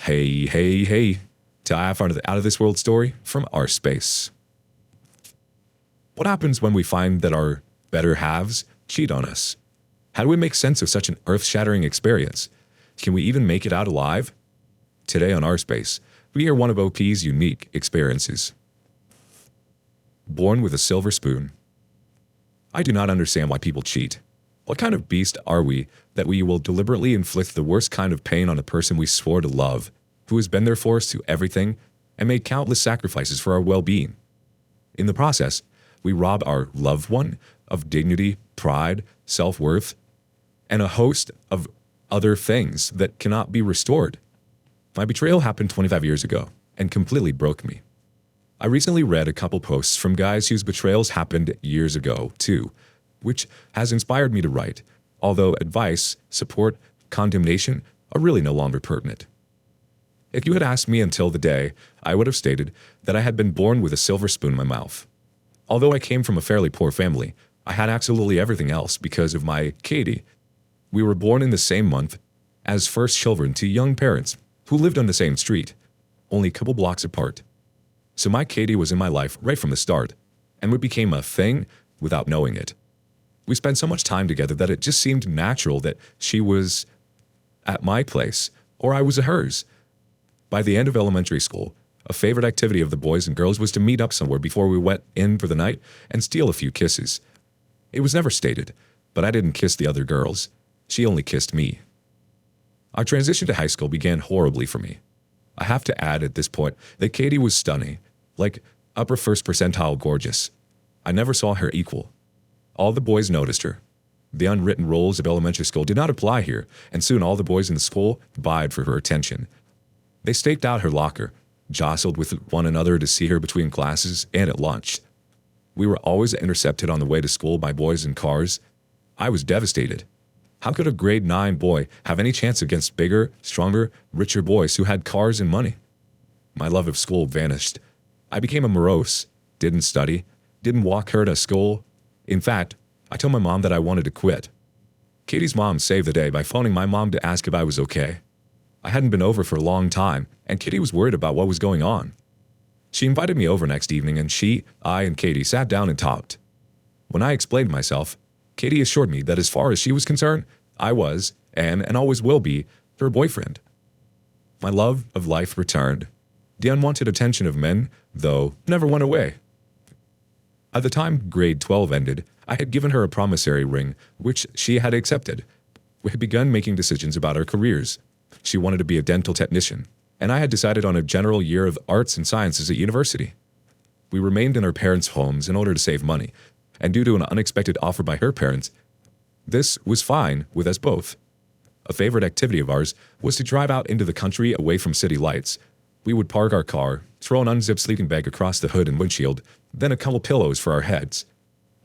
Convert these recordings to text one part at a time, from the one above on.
Hey, to I found the out of this world story from our space. What happens when we find that our better halves cheat on us? How do we make sense of such an earth-shattering experience? Can we even make it out alive? Today on our space, we hear one of OP's unique experiences. Born with a silver spoon. I do not understand why people cheat. What kind of beast are we that we will deliberately inflict the worst kind of pain on a person we swore to love, who has been there for us through everything and made countless sacrifices for our well-being? In the process, we rob our loved one of dignity, pride, self-worth, and a host of other things that cannot be restored. My betrayal happened 25 years ago and completely broke me. I recently read a couple posts from guys whose betrayals happened years ago, too, which has inspired me to write, although advice, support, condemnation are really no longer pertinent. If you had asked me until the day, I would have stated that I had been born with a silver spoon in my mouth. Although I came from a fairly poor family, I had absolutely everything else because of my Katie. We were born in the same month as first children to young parents who lived on the same street, only a couple blocks apart. So my Katie was in my life right from the start, and we became a thing without knowing it. We spent so much time together that it just seemed natural that she was at my place, or I was at hers. By the end of elementary school, a favorite activity of the boys and girls was to meet up somewhere before we went in for the night and steal a few kisses. It was never stated, but I didn't kiss the other girls. She only kissed me. Our transition to high school began horribly for me. I have to add at this point that Katie was stunning, like upper first percentile gorgeous. I never saw her equal. All the boys noticed her. The unwritten rules of elementary school did not apply here, and soon all the boys in the school vied for her attention. They staked out her locker, jostled with one another to see her between classes and at lunch. We were always intercepted on the way to school by boys in cars. I was devastated. How could a grade 9 boy have any chance against bigger, stronger, richer boys who had cars and money? My love of school vanished. I became a morose, didn't study, didn't walk her to school. In fact, I told my mom that I wanted to quit. Katie's mom saved the day by phoning my mom to ask if I was okay. I hadn't been over for a long time, and Katie was worried about what was going on. She invited me over next evening, and I, and Katie sat down and talked. When I explained myself, Katie assured me that as far as she was concerned, I was, and always will be, her boyfriend. My love of life returned. The unwanted attention of men, though, never went away. At the time grade 12 ended, I had given her a promissory ring, which she had accepted. We had begun making decisions about our careers. She wanted to be a dental technician, and I had decided on a general year of arts and sciences at university. We remained in our parents' homes in order to save money, and due to an unexpected offer by her parents, this was fine with us both. A favorite activity of ours was to drive out into the country away from city lights. We would park our car, throw an unzipped sleeping bag across the hood and windshield, then a couple pillows for our heads.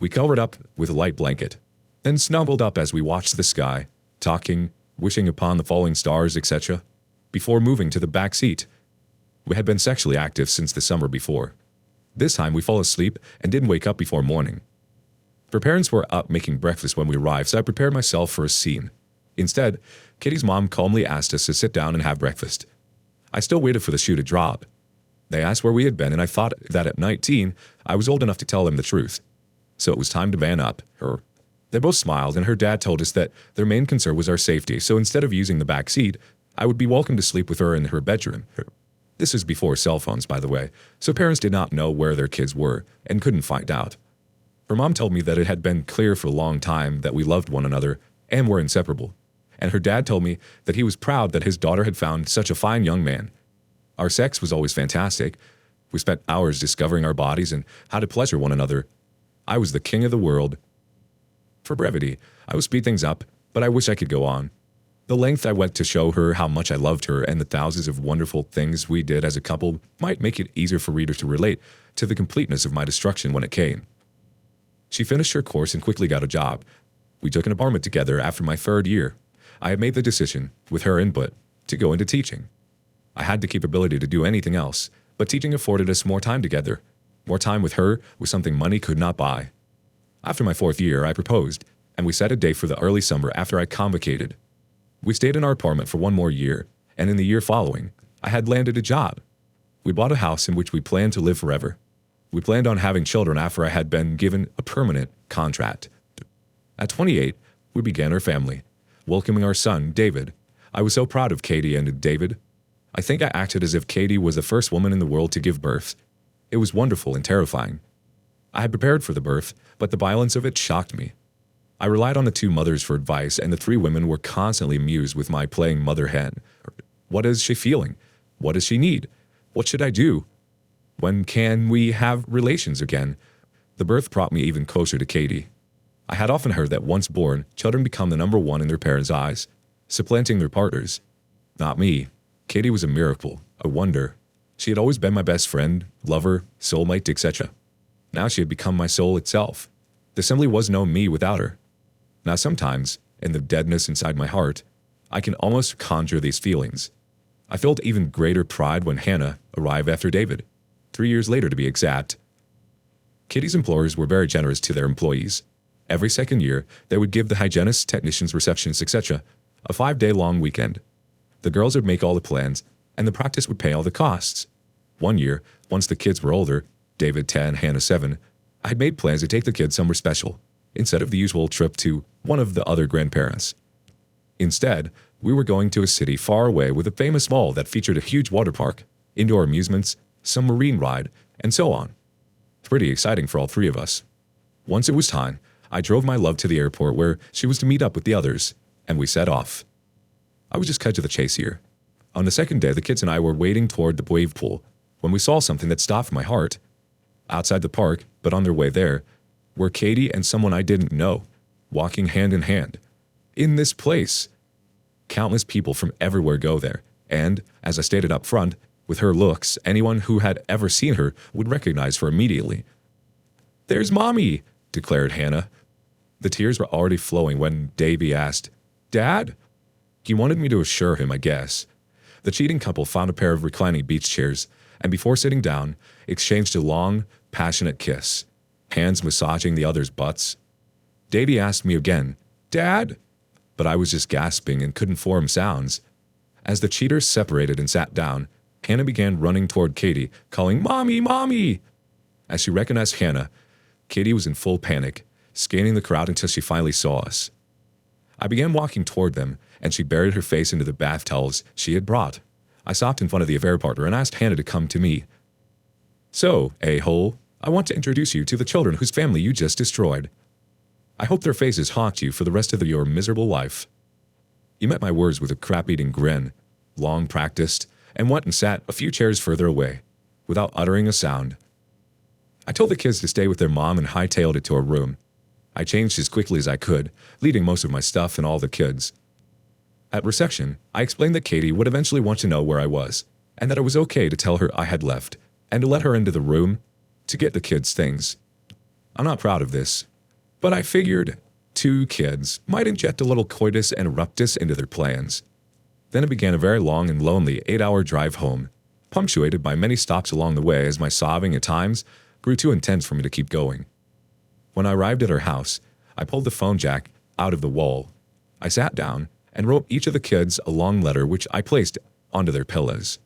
We covered up with a light blanket, then snuggled up as we watched the sky, talking, wishing upon the falling stars, etc., before moving to the back seat. We had been sexually active since the summer before. This time we fell asleep and didn't wake up before morning. Her parents were up making breakfast when we arrived, so I prepared myself for a scene. Instead, Kitty's mom calmly asked us to sit down and have breakfast. I still waited for the shoe to drop. They asked where we had been, and I thought that at 19, I was old enough to tell them the truth. So it was time to man up. They both smiled, and her dad told us that their main concern was our safety, so instead of using the back seat, I would be welcome to sleep with her in her bedroom. This is before cell phones, by the way, so parents did not know where their kids were and couldn't find out. Her mom told me that it had been clear for a long time that we loved one another and were inseparable. And her dad told me that he was proud that his daughter had found such a fine young man. Our sex was always fantastic. We spent hours discovering our bodies and how to pleasure one another. I was the king of the world. For brevity, I will speed things up, but I wish I could go on. The length I went to show her how much I loved her and the thousands of wonderful things we did as a couple might make it easier for readers to relate to the completeness of my destruction when it came. She finished her course and quickly got a job. We took an apartment together after my 3rd year. I had made the decision, with her input, to go into teaching. I had the capability to do anything else, but teaching afforded us more time together. More time with her was something money could not buy. After my 4th year, I proposed, and we set a date for the early summer after I convocated. We stayed in our apartment for 1 more year, and in the year following, I had landed a job. We bought a house in which we planned to live forever. We planned on having children after I had been given a permanent contract. At 28, we began our family, welcoming our son, David. I was so proud of Katie and David. I think I acted as if Katie was the first woman in the world to give birth. It was wonderful and terrifying. I had prepared for the birth, but the violence of it shocked me. I relied on the two mothers for advice, and the three women were constantly amused with my playing mother hen. What is she feeling? What does she need? What should I do? When can we have relations again? The birth brought me even closer to Katie. I had often heard that once born, children become the number one in their parents' eyes, supplanting their partners. Not me. Katie was a miracle, a wonder. She had always been my best friend, lover, soulmate, etc. Now she had become my soul itself. There simply was no me without her. Now sometimes, in the deadness inside my heart, I can almost conjure these feelings. I felt even greater pride when Hannah arrived after David, 3 years later to be exact. Katie's employers were very generous to their employees. Every second year, they would give the hygienists, technicians, receptionists, etc. a 5-day-long weekend. The girls would make all the plans, and the practice would pay all the costs. One year, once the kids were older, David 10, Hannah 7, I had made plans to take the kids somewhere special, instead of the usual trip to one of the other grandparents. Instead, we were going to a city far away with a famous mall that featured a huge water park, indoor amusements, some marine ride, and so on. Pretty exciting for all three of us. Once it was time, I drove my love to the airport where she was to meet up with the others, and we set off. I was just cut to the chase here. On the second day, the kids and I were wading toward the wave pool when we saw something that stopped my heart. Outside the park, but on their way there, were Katie and someone I didn't know, walking hand in hand. In this place. Countless people from everywhere go there, and, as I stated up front, with her looks, anyone who had ever seen her would recognize her immediately. "There's Mommy," declared Hannah. The tears were already flowing when Davy asked, "Dad?" He wanted me to assure him, I guess. The cheating couple found a pair of reclining beach chairs, and before sitting down, exchanged a long, passionate kiss, hands massaging the other's butts. Davy asked me again, "Dad?" But I was just gasping and couldn't form sounds. As the cheaters separated and sat down, Hannah began running toward Katie, calling, "Mommy, Mommy!" As she recognized Hannah, Katie was in full panic, scanning the crowd until she finally saw us. I began walking toward them, and she buried her face into the bath towels she had brought. I stopped in front of the affair partner and asked Hannah to come to me. "So, a-hole, I want to introduce you to the children whose family you just destroyed. I hope their faces haunt you for the rest of your miserable life." You met my words with a crap-eating grin, long practiced, and went and sat a few chairs further away, without uttering a sound. I told the kids to stay with their mom and hightailed it to our room. I changed as quickly as I could, leaving most of my stuff and all the kids. At reception, I explained that Katie would eventually want to know where I was, and that it was okay to tell her I had left, and to let her into the room to get the kids' things. I'm not proud of this, but I figured 2 kids might inject a little coitus interruptus into their plans. Then it began a very long and lonely 8-hour drive home, punctuated by many stops along the way as my sobbing at times grew too intense for me to keep going. When I arrived at her house, I pulled the phone jack out of the wall. I sat down and wrote each of the kids a long letter which I placed onto their pillows.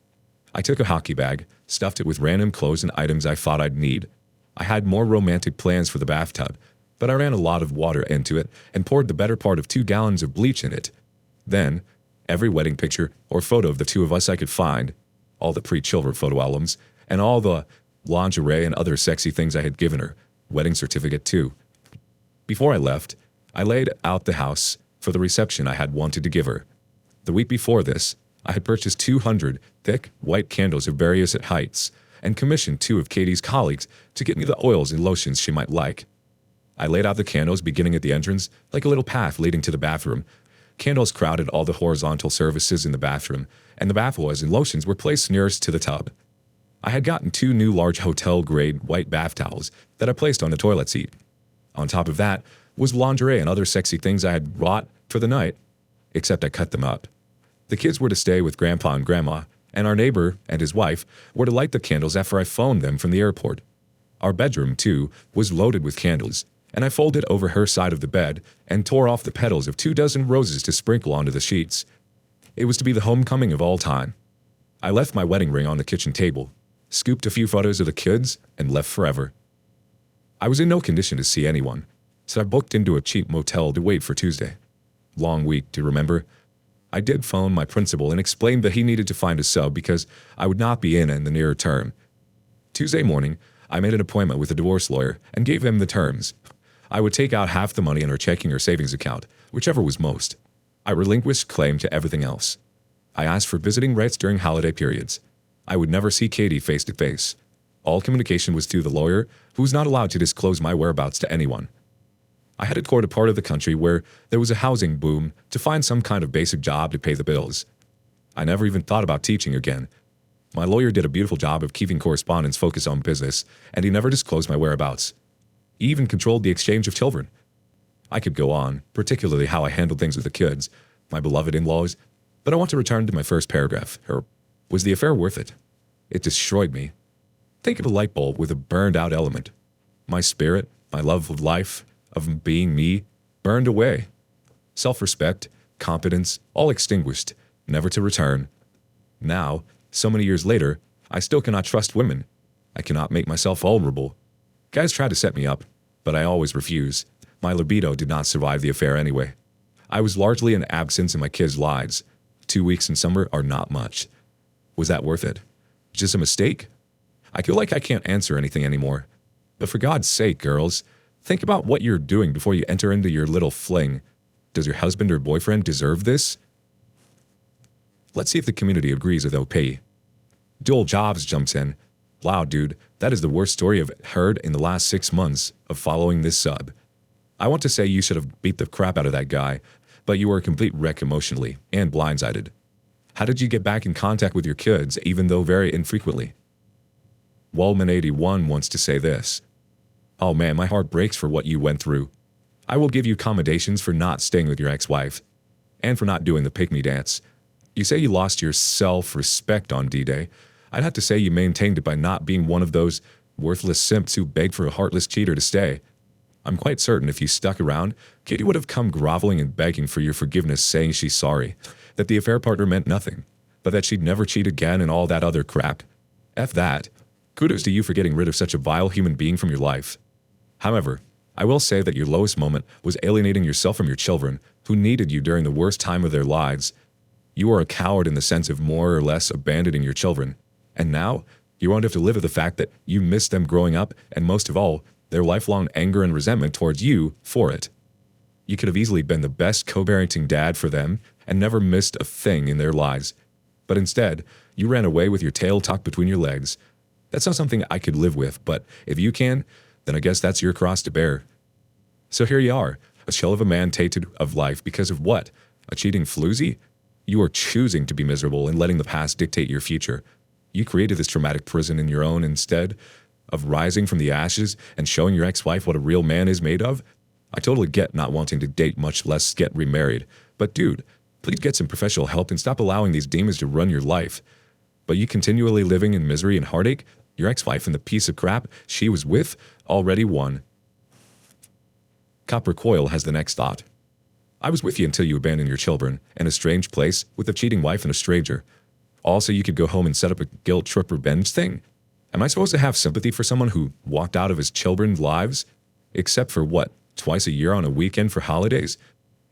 I took a hockey bag, stuffed it with random clothes and items I thought I'd need. I had more romantic plans for the bathtub, but I ran a lot of water into it and poured the better part of 2 gallons of bleach in it. Then, every wedding picture or photo of the 2 of us I could find, all the pre-children photo albums, and all the lingerie and other sexy things I had given her, wedding certificate too. Before I left, I laid out the house for the reception I had wanted to give her. The week before this, I had purchased 200 thick, white candles of various heights and commissioned 2 of Katie's colleagues to get me the oils and lotions she might like. I laid out the candles beginning at the entrance, like a little path leading to the bathroom. Candles crowded all the horizontal surfaces in the bathroom, and the bath oils and lotions were placed nearest to the tub. I had gotten 2 new large hotel-grade white bath towels that I placed on the toilet seat. On top of that was lingerie and other sexy things I had brought for the night, except I cut them up. The kids were to stay with Grandpa and Grandma, and our neighbor and his wife were to light the candles after I phoned them from the airport. Our bedroom, too, was loaded with candles, and I folded over her side of the bed and tore off the petals of 24 roses to sprinkle onto the sheets. It was to be the homecoming of all time. I left my wedding ring on the kitchen table, scooped a few photos of the kids, and left forever. I was in no condition to see anyone, so I booked into a cheap motel to wait for Tuesday. Long week to remember. I did phone my principal and explained that he needed to find a sub because I would not be in the near term. Tuesday morning, I made an appointment with a divorce lawyer and gave him the terms. I would take out half the money in her checking or savings account, whichever was most. I relinquished claim to everything else. I asked for visiting rights during holiday periods. I would never see Katie face to face. All communication was through the lawyer, who was not allowed to disclose my whereabouts to anyone. I headed toward a part of the country where there was a housing boom to find some kind of basic job to pay the bills. I never even thought about teaching again. My lawyer did a beautiful job of keeping correspondence focused on business, and he never disclosed my whereabouts. He even controlled the exchange of children. I could go on, particularly how I handled things with the kids, my beloved in-laws, but I want to return to my first paragraph. Was the affair worth it? It destroyed me. Think of a light bulb with a burned-out element. My spirit, my love of life, of being me, burned away. Self-respect, competence, all extinguished, never to return. Now, so many years later, I still cannot trust women. I cannot make myself vulnerable. Guys try to set me up, but I always refuse. My libido did not survive the affair anyway. I was largely an absence in my kids' lives. 2 weeks in summer are not much. Was that worth it? Just a mistake? I feel like I can't answer anything anymore. But for God's sake, girls, think about what you're doing before you enter into your little fling. Does your husband or boyfriend deserve this? Let's see if the community agrees with OP. Joel Jobs jumps in. Wow, dude, that is the worst story I've heard in the last 6 months of following this sub. I want to say you should have beat the crap out of that guy, but you were a complete wreck emotionally and blindsided. How did you get back in contact with your kids, even though very infrequently? Wellman81 wants to say this. Oh man, my heart breaks for what you went through. I will give you accommodations for not staying with your ex-wife, and for not doing the pick-me dance. You say you lost your self-respect on D-Day. I'd have to say you maintained it by not being one of those worthless simps who begged for a heartless cheater to stay. I'm quite certain if you stuck around, Katie would have come groveling and begging for your forgiveness, saying she's sorry, that the affair partner meant nothing, but that she'd never cheat again and all that other crap. F that. Kudos to you for getting rid of such a vile human being from your life. However, I will say that your lowest moment was alienating yourself from your children, who needed you during the worst time of their lives. You are a coward in the sense of more or less abandoning your children. And now, you won't have to live with the fact that you missed them growing up, and most of all, their lifelong anger and resentment towards you for it. You could have easily been the best co-parenting dad for them and never missed a thing in their lives. But instead, you ran away with your tail tucked between your legs. That's not something I could live with, but if you can, then I guess that's your cross to bear. So here you are, a shell of a man tainted of life because of what? A cheating floozy? You are choosing to be miserable and letting the past dictate your future. You created this traumatic prison in your own instead of rising from the ashes and showing your ex-wife what a real man is made of. I totally get not wanting to date, much less get remarried. But dude, please get some professional help and stop allowing these demons to run your life. But you continually living in misery and heartache? Your ex-wife and the piece of crap she was with already won. Copper Coil has the next thought. I was with you until you abandoned your children in a strange place with a cheating wife and a stranger. Also, you could go home and set up a guilt trip revenge thing. Am I supposed to have sympathy for someone who walked out of his children's lives? Except for what, twice a year on a weekend for holidays?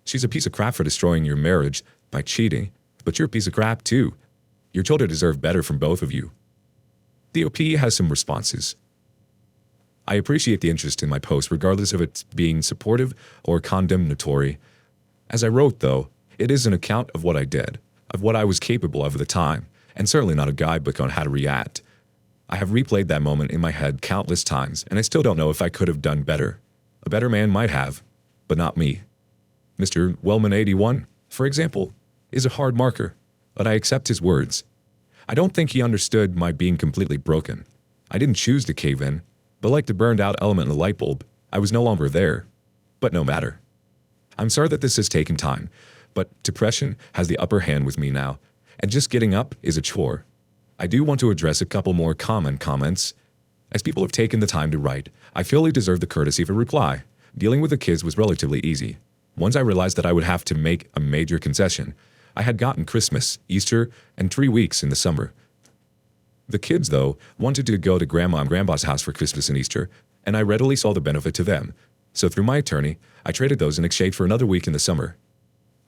She's a piece of crap for destroying your marriage by cheating, but you're a piece of crap too. Your children deserve better from both of you. The OP has some responses. I appreciate the interest in my post regardless of it being supportive or condemnatory. As I wrote, though, it is an account of what I did, of what I was capable of at the time, and certainly not a guidebook on how to react. I have replayed that moment in my head countless times, and I still don't know if I could have done better. A better man might have, but not me. Mr. Wellman81, for example, is a hard marker, but I accept his words. I don't think he understood my being completely broken. I didn't choose to cave in, but like the burned out element in a light bulb, I was no longer there. But no matter. I'm sorry that this has taken time, but depression has the upper hand with me now, and just getting up is a chore. I do want to address a couple more common comments. As people have taken the time to write, I feel they deserve the courtesy of a reply. Dealing with the kids was relatively easy. Once I realized that I would have to make a major concession, I had gotten Christmas, Easter, and 3 weeks in the summer, The kids, though, wanted to go to Grandma and Grandpa's house for Christmas and Easter, and I readily saw the benefit to them. So through my attorney, I traded those in exchange for another week in the summer.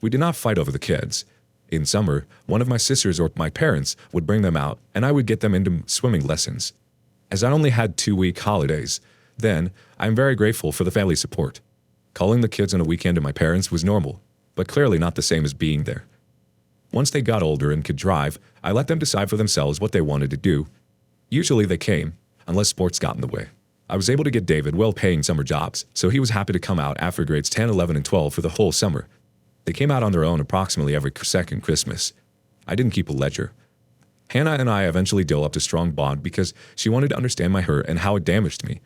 We did not fight over the kids. In summer, one of my sisters or my parents would bring them out, and I would get them into swimming lessons. As I only had 2-week holidays, then I am very grateful for the family support. Calling the kids on a weekend to my parents was normal, but clearly not the same as being there. Once they got older and could drive, I let them decide for themselves what they wanted to do. Usually they came, unless sports got in the way. I was able to get David well-paying summer jobs, so he was happy to come out after grades 10, 11, and 12 for the whole summer. They came out on their own approximately every second Christmas. I didn't keep a ledger. Hannah and I eventually developed a strong bond because she wanted to understand my hurt and how it damaged me.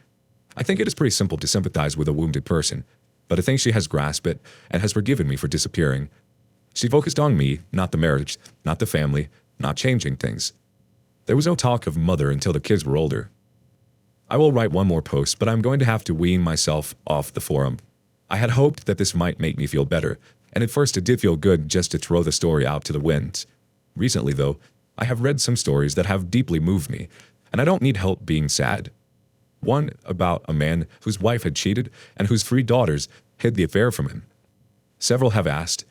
I think it is pretty simple to sympathize with a wounded person, but I think she has grasped it and has forgiven me for disappearing. She focused on me, not the marriage, not the family, not changing things. There was no talk of mother until the kids were older. I will write one more post, but I'm going to have to wean myself off the forum. I had hoped that this might make me feel better, and at first it did feel good just to throw the story out to the winds. Recently, though, I have read some stories that have deeply moved me, and I don't need help being sad. One about a man whose wife had cheated and whose 3 daughters hid the affair from him. Several have asked,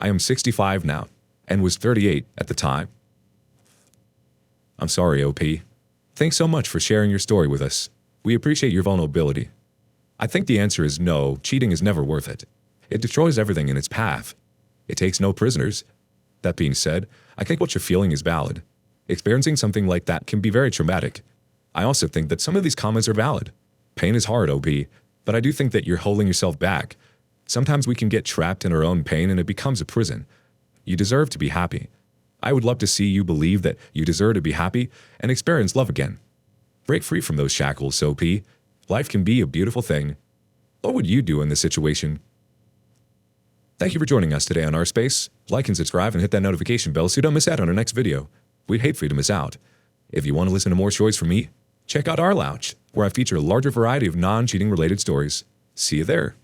I am 65 now, and was 38 at the time. I'm sorry, OP. Thanks so much for sharing your story with us. We appreciate your vulnerability. I think the answer is no, cheating is never worth it. It destroys everything in its path. It takes no prisoners. That being said, I think what you're feeling is valid. Experiencing something like that can be very traumatic. I also think that some of these comments are valid. Pain is hard, OP, but I do think that you're holding yourself back. Sometimes we can get trapped in our own pain and it becomes a prison. You deserve to be happy. I would love to see you believe that you deserve to be happy and experience love again. Break free from those shackles, OP. Life can be a beautiful thing. What would you do in this situation? Thank you for joining us today on Our Space. Like and subscribe and hit that notification bell so you don't miss out on our next video. We'd hate for you to miss out. If you want to listen to more stories from me, check out Our Lounge, where I feature a larger variety of non-cheating related stories. See you there.